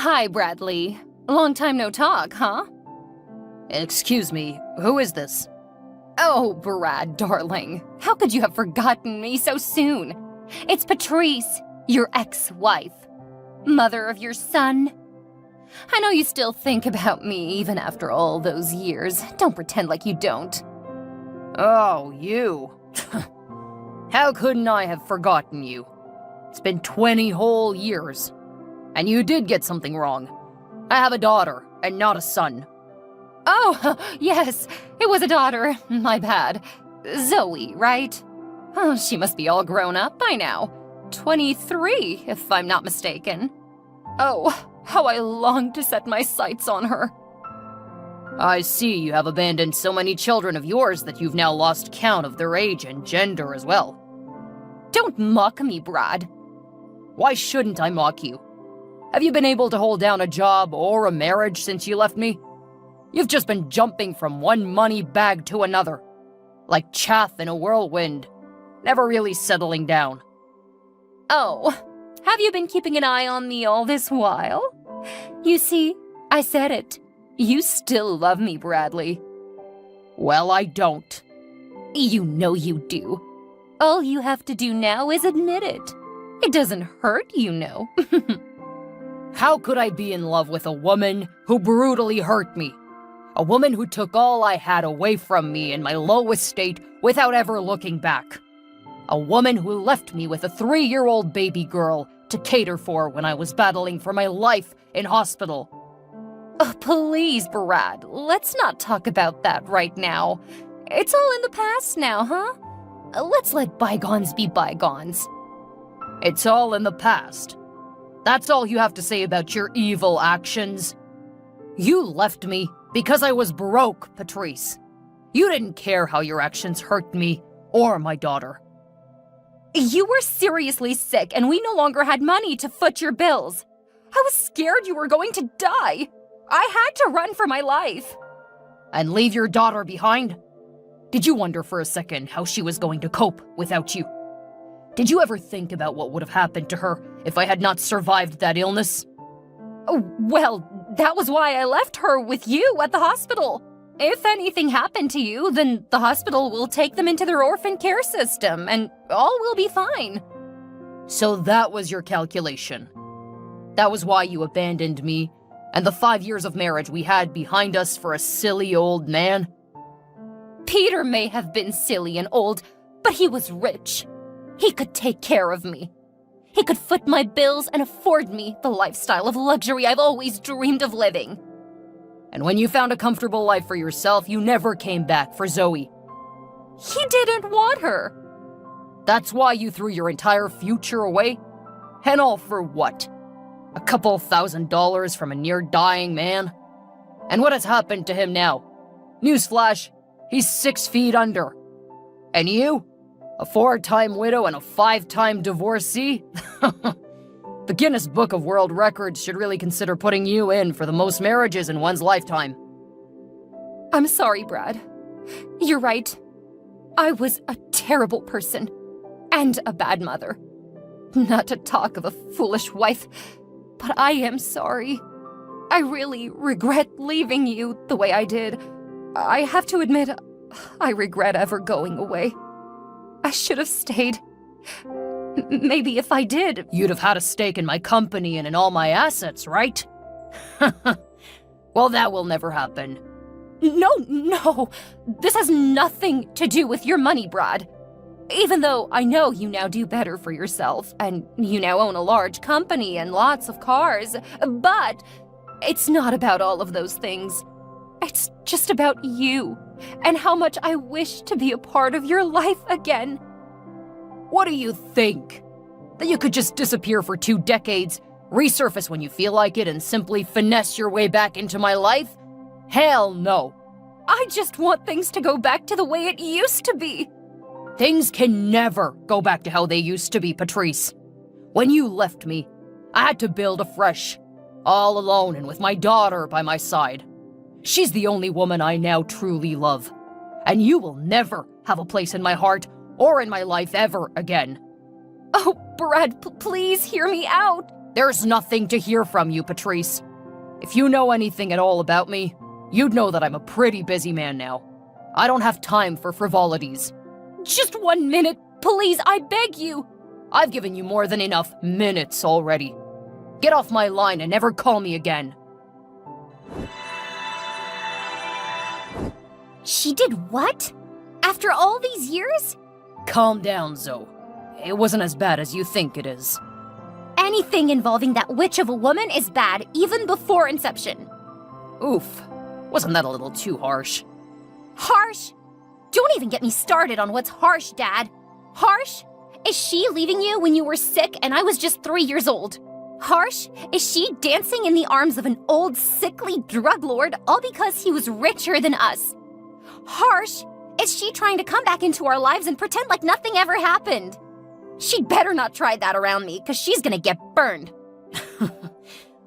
Hi, Bradley. Long time no talk, huh? Excuse me, who is this? Oh, Brad, darling. How could you have forgotten me so soon? It's Patrice, your ex-wife. Mother of your son. I know you still think about me even after all those years. Don't pretend like you don't. Oh, you. How couldn't I have forgotten you? It's been 20 whole years. And you did get something wrong. I have a daughter, and not a son. Oh, yes, it was a daughter. My bad. Zoe, right? Oh, she must be all grown up by now. 23, if I'm not mistaken. Oh, how I long to set my sights on her. I see you have abandoned so many children of yours that you've now lost count of their age and gender as well. Don't mock me, Brad. Why shouldn't I mock you? Have you been able to hold down a job or a marriage since you left me? You've just been jumping from one money bag to another, like chaff in a whirlwind, never really settling down. Oh, have you been keeping an eye on me all this while? You see, I said it. You still love me, Bradley. Well, I don't. You know you do. All you have to do now is admit it. It doesn't hurt, you know. How could I be in love with a woman who brutally hurt me? A woman who took all I had away from me in my lowest state without ever looking back. A woman who left me with a 3-year-old baby girl to cater for when I was battling for my life in hospital. Oh, please, Brad, let's not talk about that right now. It's all in the past now, huh? Let's let bygones be bygones. It's all in the past. That's all you have to say about your evil actions. You left me because I was broke, Patrice. You didn't care how your actions hurt me or my daughter. You were seriously sick and we no longer had money to foot your bills. I was scared you were going to die. I had to run for my life. And leave your daughter behind? Did you wonder for a second how she was going to cope without you? Did you ever think about what would have happened to her if I had not survived that illness? Oh, well, that was why I left her with you at the hospital. If anything happened to you, then the hospital will take them into their orphan care system, and all will be fine. So that was your calculation. That was why you abandoned me, and the 5 years of marriage we had behind us for a silly old man? Peter may have been silly and old, but he was rich. He could take care of me. He could foot my bills and afford me the lifestyle of luxury I've always dreamed of living. And when you found a comfortable life for yourself, you never came back for Zoe. He didn't want her. That's why you threw your entire future away? And all for what? A couple $1,000 from a near-dying man? And what has happened to him now? Newsflash, he's 6 feet under. And you? A 4-time widow and a 5-time divorcee? The Guinness Book of World Records should really consider putting you in for the most marriages in one's lifetime. I'm sorry, Brad. You're right. I was a terrible person. And a bad mother. Not to talk of a foolish wife, but I am sorry. I really regret leaving you the way I did. I have to admit, I regret ever going away. I should have stayed. Maybe if I did... You'd have had a stake in my company and in all my assets, right? Well, that will never happen. No. This has nothing to do with your money, Brad. Even though I know you now do better for yourself, and you now own a large company and lots of cars, but it's not about all of those things. It's just about you, and how much I wish to be a part of your life again. What do you think? That you could just disappear for 2 decades, resurface when you feel like it, and simply finesse your way back into my life? Hell no. I just want things to go back to the way it used to be. Things can never go back to how they used to be, Patrice. When you left me, I had to build afresh, all alone and with my daughter by my side. She's the only woman I now truly love. And you will never have a place in my heart or in my life ever again. Oh, Brad, please hear me out. There's nothing to hear from you, Patrice. If you know anything at all about me, you'd know that I'm a pretty busy man now. I don't have time for frivolities. Just 1 minute, please, I beg you. I've given you more than enough minutes already. Get off my line and never call me again. She did what? After all these years? Calm down, Zoe. It wasn't as bad as you think it is. Anything involving that witch of a woman is bad, even before inception. Oof. Wasn't that a little too harsh? Harsh? Don't even get me started on what's harsh, Dad. Harsh? Is she leaving you when you were sick and I was just 3 years old? Harsh? Is she dancing in the arms of an old, sickly drug lord all because he was richer than us? Harsh? Is she trying to come back into our lives and pretend like nothing ever happened? She'd better not try that around me, because she's gonna get burned.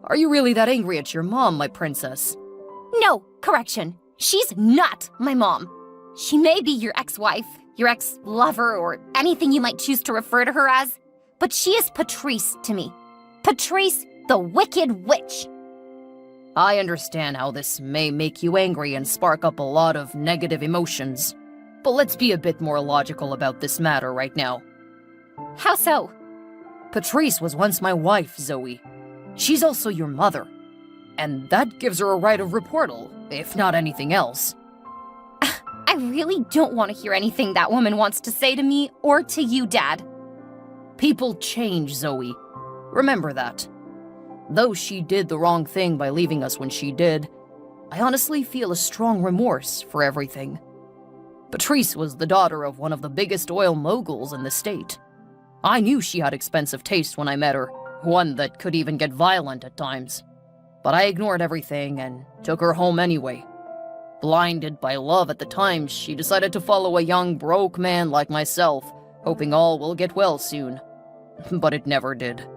Are you really that angry at your mom, my princess? No, correction. She's not my mom. She may be your ex-wife, your ex-lover, or anything you might choose to refer to her as, but she is Patrice to me. Patrice, the Wicked Witch. I understand how this may make you angry and spark up a lot of negative emotions. But let's be a bit more logical about this matter right now. How so? Patrice was once my wife, Zoe. She's also your mother. And that gives her a right of reportal, if not anything else. I really don't want to hear anything that woman wants to say to me or to you, Dad. People change, Zoe. Remember that. Though she did the wrong thing by leaving us when she did, I honestly feel a strong remorse for everything. Patrice was the daughter of one of the biggest oil moguls in the state. I knew she had expensive taste when I met her, one that could even get violent at times. But I ignored everything and took her home anyway. Blinded by love at the time, she decided to follow a young, broke man like myself, hoping all will get well soon. But it never did.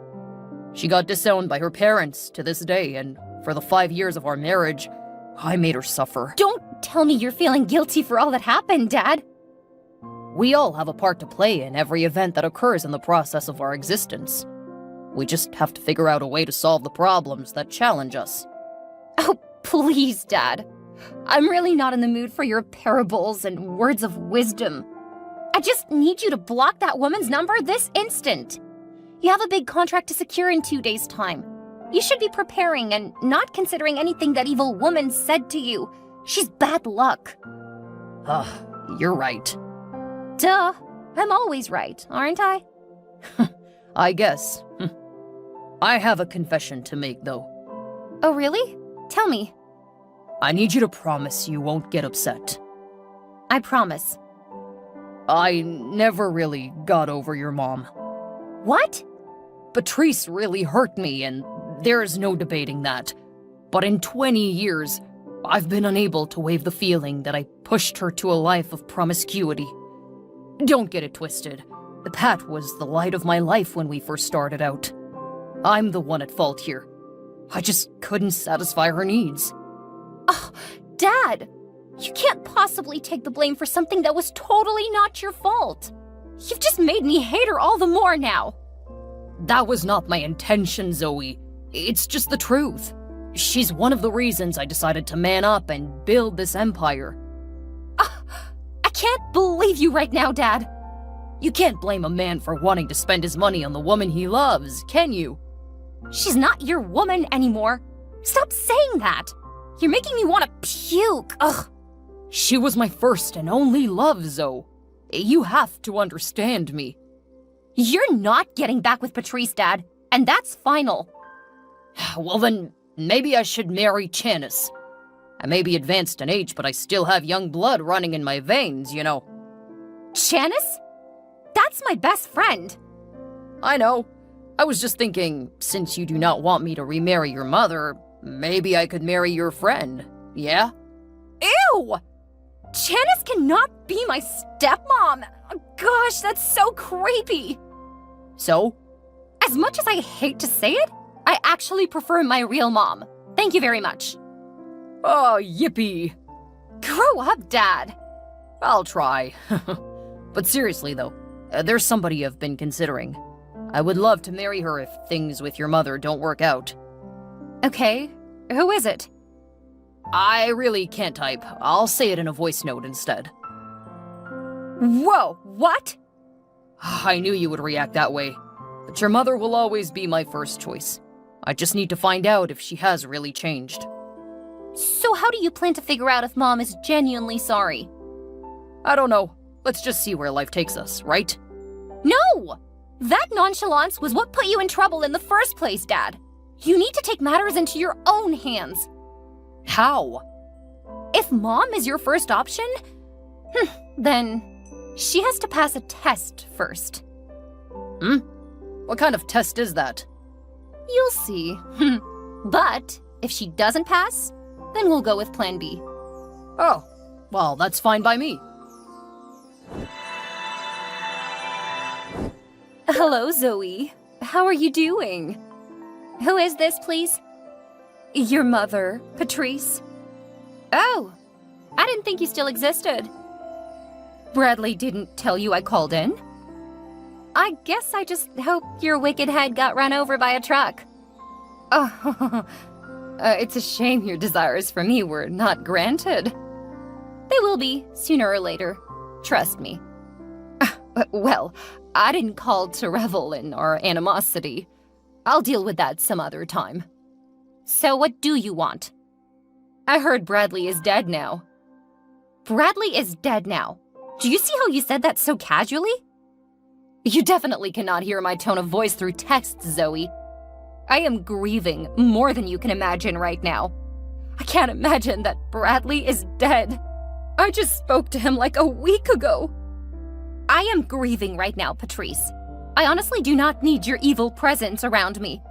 She got disowned by her parents to this day, and for the 5 years of our marriage, I made her suffer. Don't tell me you're feeling guilty for all that happened, Dad. We all have a part to play in every event that occurs in the process of our existence. We just have to figure out a way to solve the problems that challenge us. Oh, please, Dad. I'm really not in the mood for your parables and words of wisdom. I just need you to block that woman's number this instant. You have a big contract to secure in 2 days' time. You should be preparing and not considering anything that evil woman said to you. She's bad luck. You're right. Duh. I'm always right, aren't I? I guess. I have a confession to make, though. Oh, really? Tell me. I need you to promise you won't get upset. I promise. I never really got over your mom. What? Patrice really hurt me, and there's no debating that. But in 20 years, I've been unable to waive the feeling that I pushed her to a life of promiscuity. Don't get it twisted. Pat was the light of my life when we first started out. I'm the one at fault here. I just couldn't satisfy her needs. Oh, Dad! You can't possibly take the blame for something that was totally not your fault. You've just made me hate her all the more now. That was not my intention, Zoe. It's just the truth. She's one of the reasons I decided to man up and build this empire. I can't believe you right now, Dad. You can't blame a man for wanting to spend his money on the woman he loves, can you? She's not your woman anymore. Stop saying that. You're making me want to puke. Ugh. She was my first and only love, Zoe. You have to understand me. You're not getting back with Patrice, Dad, and that's final. Well then, maybe I should marry Janice. I may be advanced in age, but I still have young blood running in my veins, you know. Janice? That's my best friend. I know. I was just thinking, since you do not want me to remarry your mother, maybe I could marry your friend, yeah? Ew! Janice cannot be my stepmom! Gosh, that's so creepy! So? As much as I hate to say it, I actually prefer my real mom. Thank you very much. Oh, yippee! Grow up, Dad! I'll try. But seriously, though, there's somebody I've been considering. I would love to marry her if things with your mother don't work out. Okay, who is it? I really can't type. I'll say it in a voice note instead. Whoa, what? I knew you would react that way, but your mother will always be my first choice. I just need to find out if she has really changed. So how do you plan to figure out if Mom is genuinely sorry? I don't know. Let's just see where life takes us, right? No! That nonchalance was what put you in trouble in the first place, Dad. You need to take matters into your own hands. How? If Mom is your first option, then she has to pass a test first. What kind of test is that? You'll see. But if she doesn't pass, then we'll go with Plan B. Oh, well, that's fine by me. Hello, Zoe. How are you doing? Who is this, please? Your mother, Patrice. Oh, I didn't think you still existed. Bradley didn't tell you I called in? I guess I just hope your wicked head got run over by a truck. Oh, it's a shame your desires for me were not granted. They will be, sooner or later. Trust me. Well, I didn't call to revel in our animosity. I'll deal with that some other time. So what do you want? I heard Bradley is dead now. Bradley is dead now? Do you see how you said that so casually? You definitely cannot hear my tone of voice through text, Zoe. I am grieving more than you can imagine right now. I can't imagine that Bradley is dead. I just spoke to him like a week ago. I am grieving right now, Patrice. I honestly do not need your evil presence around me.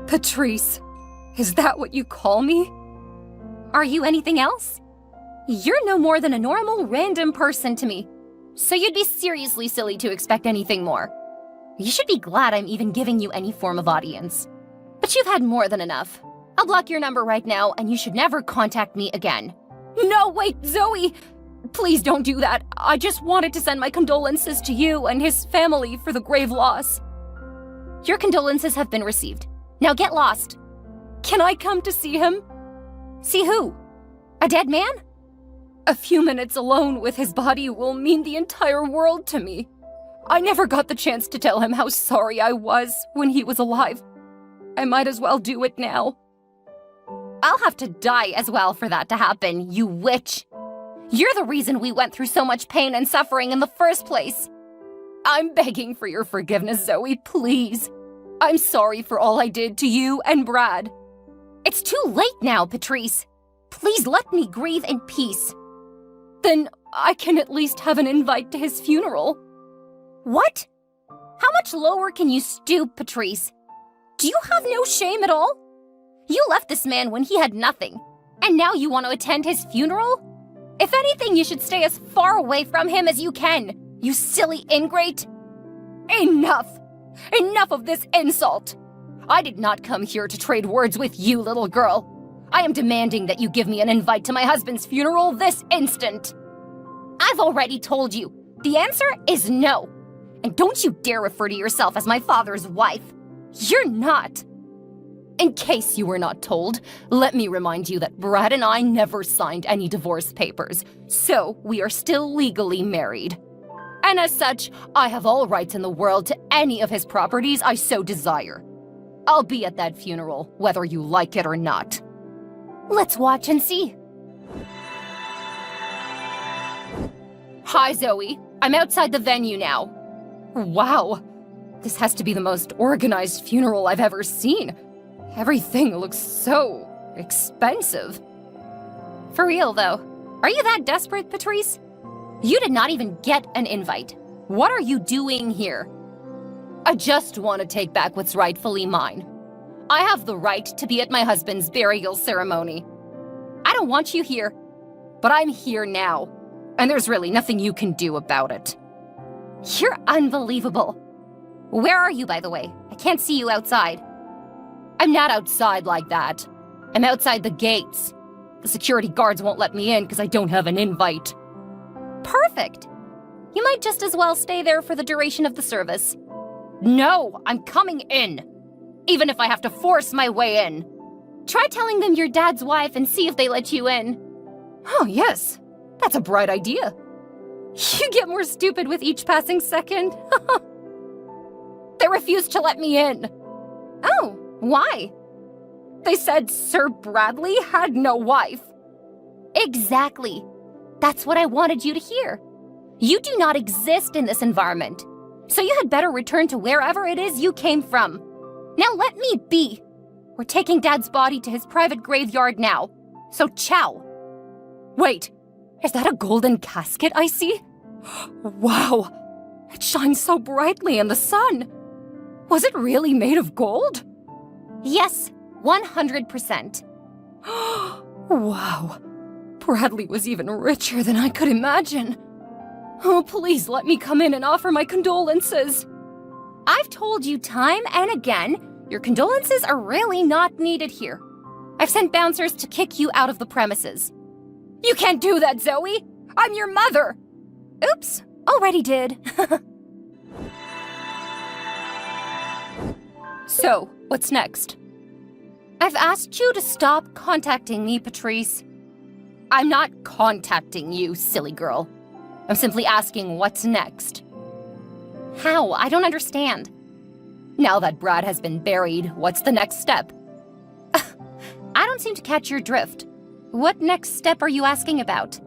Patrice, is that what you call me? Are you anything else? You're no more than a normal, random person to me. So you'd be seriously silly to expect anything more. You should be glad I'm even giving you any form of audience. But you've had more than enough. I'll block your number right now, and you should never contact me again. No, wait, Zoe! Please don't do that. I just wanted to send my condolences to you and his family for the grave loss. Your condolences have been received. Now get lost. Can I come to see him? See who? A dead man? A few minutes alone with his body will mean the entire world to me. I never got the chance to tell him how sorry I was when he was alive. I might as well do it now. I'll have to die as well for that to happen, you witch. You're the reason we went through so much pain and suffering in the first place. I'm begging for your forgiveness, Zoe, please. I'm sorry for all I did to you and Brad. It's too late now, Patrice. Please let me grieve in peace. Then I can at least have an invite to his funeral. What? How much lower can you stoop, Patrice? Do you have no shame at all? You left this man when he had nothing, and now you want to attend his funeral? If anything, you should stay as far away from him as you can, you silly ingrate. Enough! Enough of this insult! I did not come here to trade words with you, little girl. I am demanding that you give me an invite to my husband's funeral this instant. I've already told you. The answer is no. And don't you dare refer to yourself as my father's wife. You're not. In case you were not told, let me remind you that Brad and I never signed any divorce papers, so we are still legally married. And as such, I have all rights in the world to any of his properties I so desire. I'll be at that funeral, whether you like it or not. Let's watch and see. Hi, Zoe. I'm outside the venue now. Wow. This has to be the most organized funeral I've ever seen. Everything looks so expensive. For real, though. Are you that desperate, Patrice? You did not even get an invite. What are you doing here? I just want to take back what's rightfully mine. I have the right to be at my husband's burial ceremony. I don't want you here, but I'm here now, and there's really nothing you can do about it. You're unbelievable. Where are you, by the way? I can't see you outside. I'm not outside like that. I'm outside the gates. The security guards won't let me in because I don't have an invite. Perfect. You might just as well stay there for the duration of the service. No, I'm coming in. Even if I have to force my way in. Try telling them you're Dad's wife and see if they let you in. Oh, yes. That's a bright idea. You get more stupid with each passing second. They refused to let me in. Oh, why? They said Sir Bradley had no wife. Exactly. That's what I wanted you to hear. You do not exist in this environment. So you had better return to wherever it is you came from. Now let me be. We're taking Dad's body to his private graveyard now. So ciao. Wait, is that a golden casket I see? Wow, it shines so brightly in the sun. Was it really made of gold? Yes, 100%. Wow, Bradley was even richer than I could imagine. Oh, please let me come in and offer my condolences. I've told you time and again, your condolences are really not needed here. I've sent bouncers to kick you out of the premises. You can't do that, Zoe! I'm your mother! Oops, already did. So, what's next? I've asked you to stop contacting me, Patrice. I'm not contacting you, silly girl. I'm simply asking what's next. How? I don't understand. Now that Brad has been buried, what's the next step? I don't seem to catch your drift. What next step are you asking about?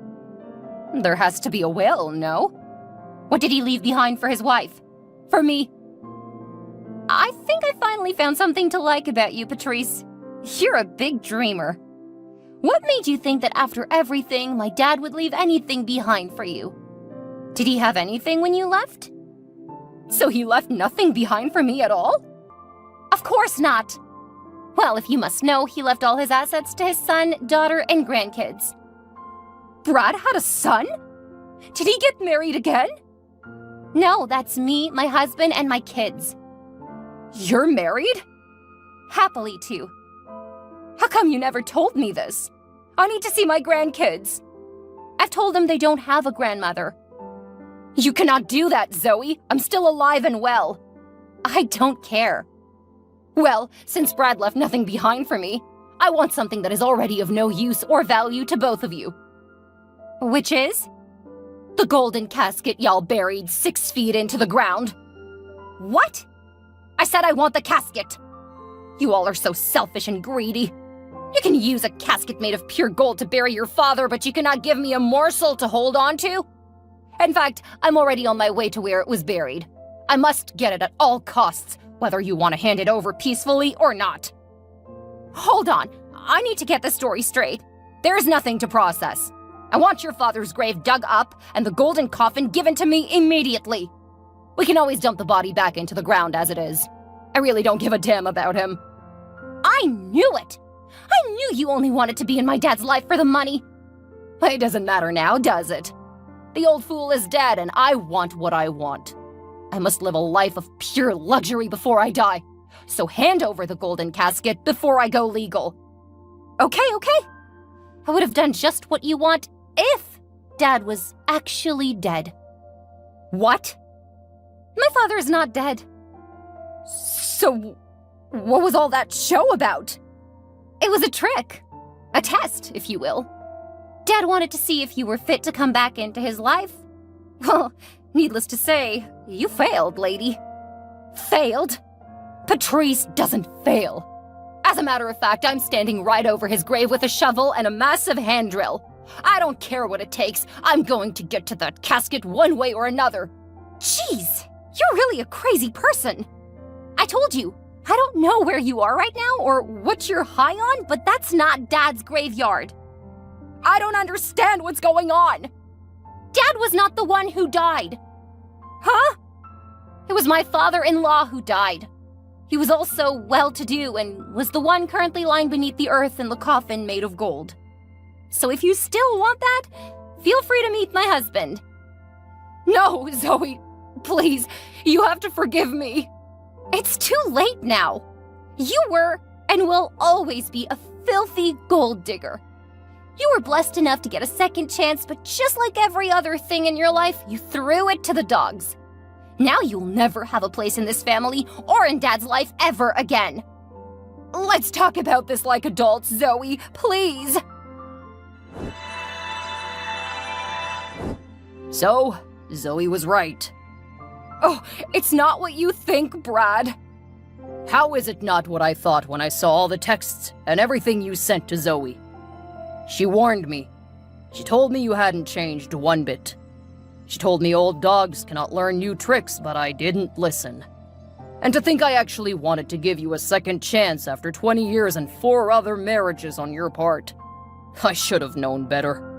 There has to be a will, no? What did he leave behind for his wife? For me? I think I finally found something to like about you, Patrice. You're a big dreamer. What made you think that after everything, my dad would leave anything behind for you? Did he have anything when you left? So he left nothing behind for me at all? Of course not. Well, if you must know, he left all his assets to his son, daughter, and grandkids. Brad had a son? Did he get married again? No, that's me, my husband, and my kids. You're married? Happily, too. How come you never told me this? I need to see my grandkids. I've told them they don't have a grandmother. You cannot do that, Zoe. I'm still alive and well. I don't care. Well, since Brad left nothing behind for me, I want something that is already of no use or value to both of you. Which is? The golden casket y'all buried 6 feet into the ground. What? I said I want the casket. You all are so selfish and greedy. You can use a casket made of pure gold to bury your father, but you cannot give me a morsel to hold on to? In fact, I'm already on my way to where it was buried. I must get it at all costs, whether you want to hand it over peacefully or not. Hold on, I need to get the story straight. There is nothing to process. I want your father's grave dug up and the golden coffin given to me immediately. We can always dump the body back into the ground as it is. I really don't give a damn about him. I knew it! I knew you only wanted to be in my dad's life for the money. It doesn't matter now, does it? The old fool is dead and I want what I want. I must live a life of pure luxury before I die. So hand over the golden casket before I go legal. Okay. I would have done just what you want if Dad was actually dead. What? My father is not dead. So, what was all that show about? It was a trick. A test, if you will. Dad wanted to see if you were fit to come back into his life. Well, needless to say, you failed, lady. Failed? Patrice doesn't fail. As a matter of fact, I'm standing right over his grave with a shovel and a massive hand drill. I don't care what it takes. I'm going to get to that casket one way or another. Jeez, you're really a crazy person. I told you, I don't know where you are right now or what you're high on, but that's not Dad's graveyard. I don't understand what's going on. Dad was not the one who died. Huh? It was my father-in-law who died. He was also well-to-do and was the one currently lying beneath the earth in the coffin made of gold. So if you still want that, feel free to meet my husband. No, Zoe, please, you have to forgive me. It's too late now. You were and will always be a filthy gold digger. You were blessed enough to get a second chance, but just like every other thing in your life, you threw it to the dogs. Now you'll never have a place in this family or in Dad's life ever again. Let's talk about this like adults, Zoe, please. So, Zoe was right. Oh, it's not what you think, Brad. How is it not what I thought when I saw all the texts and everything you sent to Zoe? She warned me. She told me you hadn't changed one bit. She told me old dogs cannot learn new tricks, but I didn't listen. And to think I actually wanted to give you a second chance after 20 years and 4 other marriages on your part. I should have known better.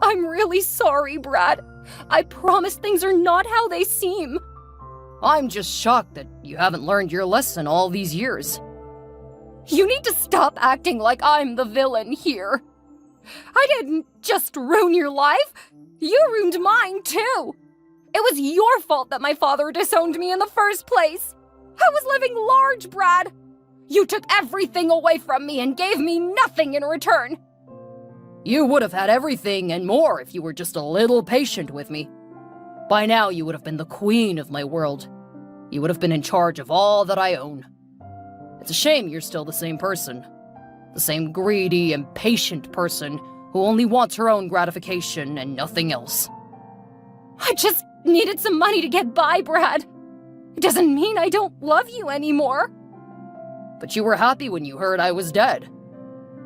I'm really sorry, Brad. I promise things are not how they seem. I'm just shocked that you haven't learned your lesson all these years. You need to stop acting like I'm the villain here. I didn't just ruin your life. You ruined mine, too. It was your fault that my father disowned me in the first place. I was living large, Brad. You took everything away from me and gave me nothing in return. You would have had everything and more if you were just a little patient with me. By now, you would have been the queen of my world. You would have been in charge of all that I own. It's a shame you're still the same person. The same greedy, impatient person who only wants her own gratification and nothing else. I just needed some money to get by, Brad. It doesn't mean I don't love you anymore. But you were happy when you heard I was dead.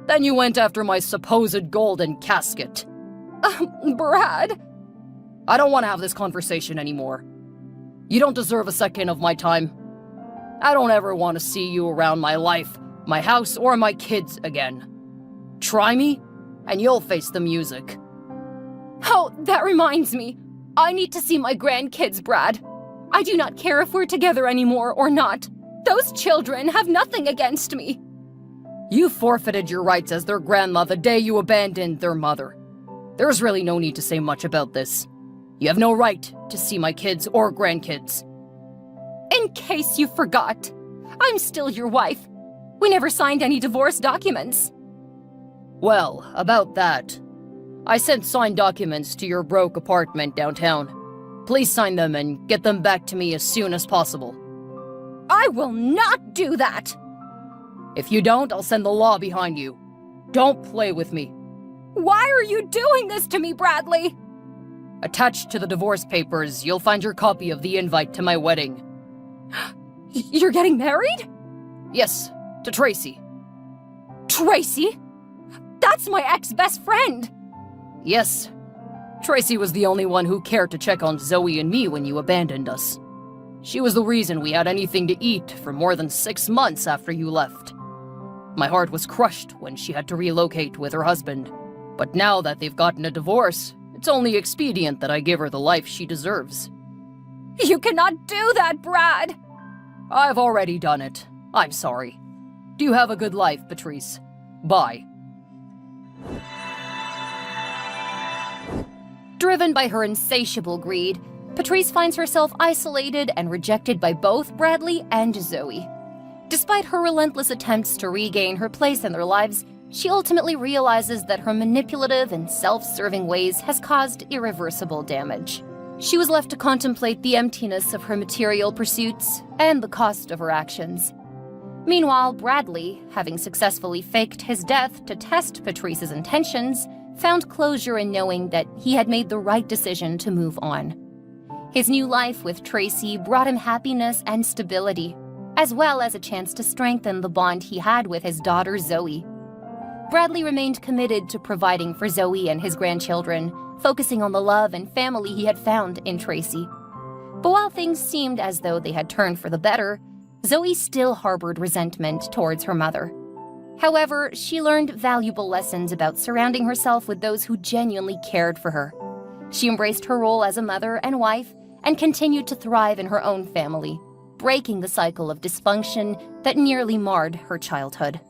Then you went after my supposed golden casket. Brad. I don't want to have this conversation anymore. You don't deserve a second of my time. I don't ever want to see you around my life, my house, or my kids again. Try me, and you'll face the music. Oh, that reminds me. I need to see my grandkids, Brad. I do not care if we're together anymore or not. Those children have nothing against me. You forfeited your rights as their grandma the day you abandoned their mother. There's really no need to say much about this. You have no right to see my kids or grandkids. In case you forgot, I'm still your wife. We never signed any divorce documents. Well, about that. I sent signed documents to your broke apartment downtown. Please sign them and get them back to me as soon as possible. I will not do that! If you don't, I'll send the law behind you. Don't play with me. Why are you doing this to me, Bradley? Attached to the divorce papers, you'll find your copy of the invite to my wedding. You're getting married? Yes, to Tracy. Tracy? That's my ex-best friend! Yes. Tracy was the only one who cared to check on Zoe and me when you abandoned us. She was the reason we had anything to eat for more than 6 months after you left. My heart was crushed when she had to relocate with her husband. But now that they've gotten a divorce, it's only expedient that I give her the life she deserves. You cannot do that, Brad! I've already done it. I'm sorry. Do you have a good life, Patrice? Bye. Driven by her insatiable greed, Patrice finds herself isolated and rejected by both Bradley and Zoe. Despite her relentless attempts to regain her place in their lives, she ultimately realizes that her manipulative and self-serving ways has caused irreversible damage. She was left to contemplate the emptiness of her material pursuits and the cost of her actions. Meanwhile, Bradley, having successfully faked his death to test Patrice's intentions, found closure in knowing that he had made the right decision to move on. His new life with Tracy brought him happiness and stability, as well as a chance to strengthen the bond he had with his daughter Zoe. Bradley remained committed to providing for Zoe and his grandchildren, focusing on the love and family he had found in Tracy. But while things seemed as though they had turned for the better, Zoe still harbored resentment towards her mother. However, she learned valuable lessons about surrounding herself with those who genuinely cared for her. She embraced her role as a mother and wife and continued to thrive in her own family, breaking the cycle of dysfunction that nearly marred her childhood.